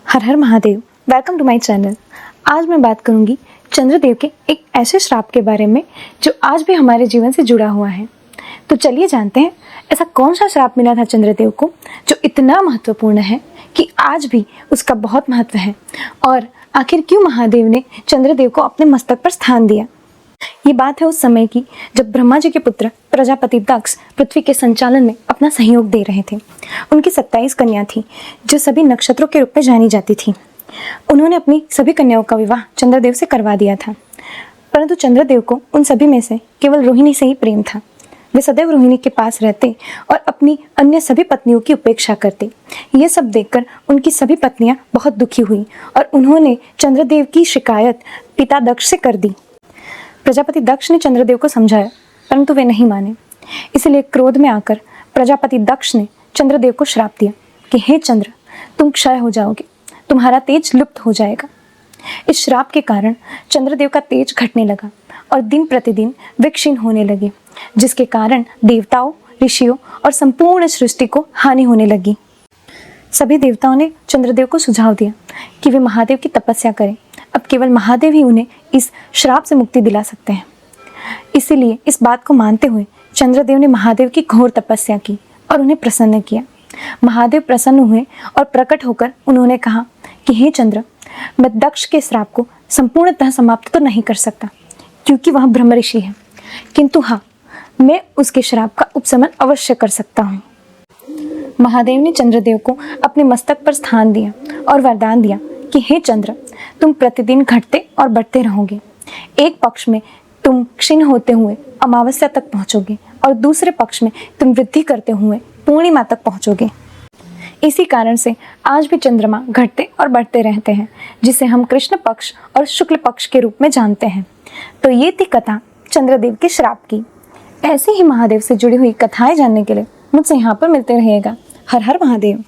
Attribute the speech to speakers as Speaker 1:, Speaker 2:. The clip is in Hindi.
Speaker 1: Her Har Mahadev. Welcome to my channel. आज मैं बात करूंगी चंद्रदेव के एक ऐसे श्राप के बारे में जो आज भी हमारे जीवन से जुड़ा हुआ है। तो चलिए जानते हैं ऐसा कौन सा श्राप मिला था चंद्रदेव को जो इतना महत्वपूर्ण है कि आज भी उसका बहुत महत्व है, और आखिर क्यों महादेव ने चंद्रदेव को अपने मस्तक पर स्थान दिया। ये बात है उस समय की जब ब्रह्मा जी के पुत्र प्रजापति दक्ष पृथ्वी के संचालन में अपना सहयोग दे रहे थे। उनकी 27 कन्या थी जो सभी नक्षत्रों के रूप में जानी जाती थी। उन्होंने अपनी सभी कन्याओं का विवाह चंद्रदेव से करवा दिया था, परंतु चंद्रदेव को उन सभी में से केवल रोहिणी से ही प्रेम था। वे सदैव रोहिणी के पास रहते और अपनी अन्य सभी पत्नियों की उपेक्षा करते। ये सब देखकर उनकी सभी पत्नियां बहुत दुखी हुई और उन्होंने चंद्रदेव की शिकायत पिता दक्ष से कर दी। प्रजापति दक्ष ने चंद्रदेव को समझाया, परंतु वे नहीं माने। इसलिए क्रोध में आकर प्रजापति दक्ष ने चंद्रदेव को श्राप दिया कि हे चंद्र, तुम क्षय हो जाओगे, तुम्हारा तेज लुप्त हो जाएगा। इस श्राप के कारण चंद्रदेव का तेज घटने लगा और दिन प्रतिदिन वे क्षीण होने लगे, जिसके कारण देवताओं, ऋषियों और संपूर्ण सृष्टि को हानि होने लगी। सभी देवताओं ने चंद्रदेव को सुझाव दिया कि वे महादेव की तपस्या करें। अब केवल महादेव ही उन्हें इस श्राप से मुक्ति दिला सकते हैं। इसीलिए इस बात को मानते हुए चंद्रदेव ने महादेव की घोर तपस्या की और उन्हें प्रसन्न किया। महादेव प्रसन्न हुए और प्रकट होकर उन्होंने कहा कि हे चंद्र, मैं दक्ष के श्राप को संपूर्णतः समाप्त तो नहीं कर सकता क्योंकि वह ब्रह्म ऋषि है, किंतु हाँ, मैं उसके श्राप का उपशमन अवश्य कर सकता हूँ। महादेव ने चंद्रदेव को अपने मस्तक पर स्थान दिया और वरदान दिया कि हे चंद्र, तुम प्रतिदिन घटते और बढ़ते रहोगे। एक पक्ष में तुम क्षीण होते हुए अमावस्या तक पहुंचोगे और दूसरे पक्ष में तुम वृद्धि करते हुए पूर्णिमा तक पहुंचोगे। इसी कारण से आज भी चंद्रमा घटते और बढ़ते रहते हैं, जिसे हम कृष्ण पक्ष और शुक्ल पक्ष के रूप में जानते हैं। तो ये थी कथा चंद्रदेव के श्राप की। ऐसे ही महादेव से जुड़ी हुई कथाएं जानने के लिए मुझसे यहाँ पर मिलते रहिएगा। हर हर महादेव।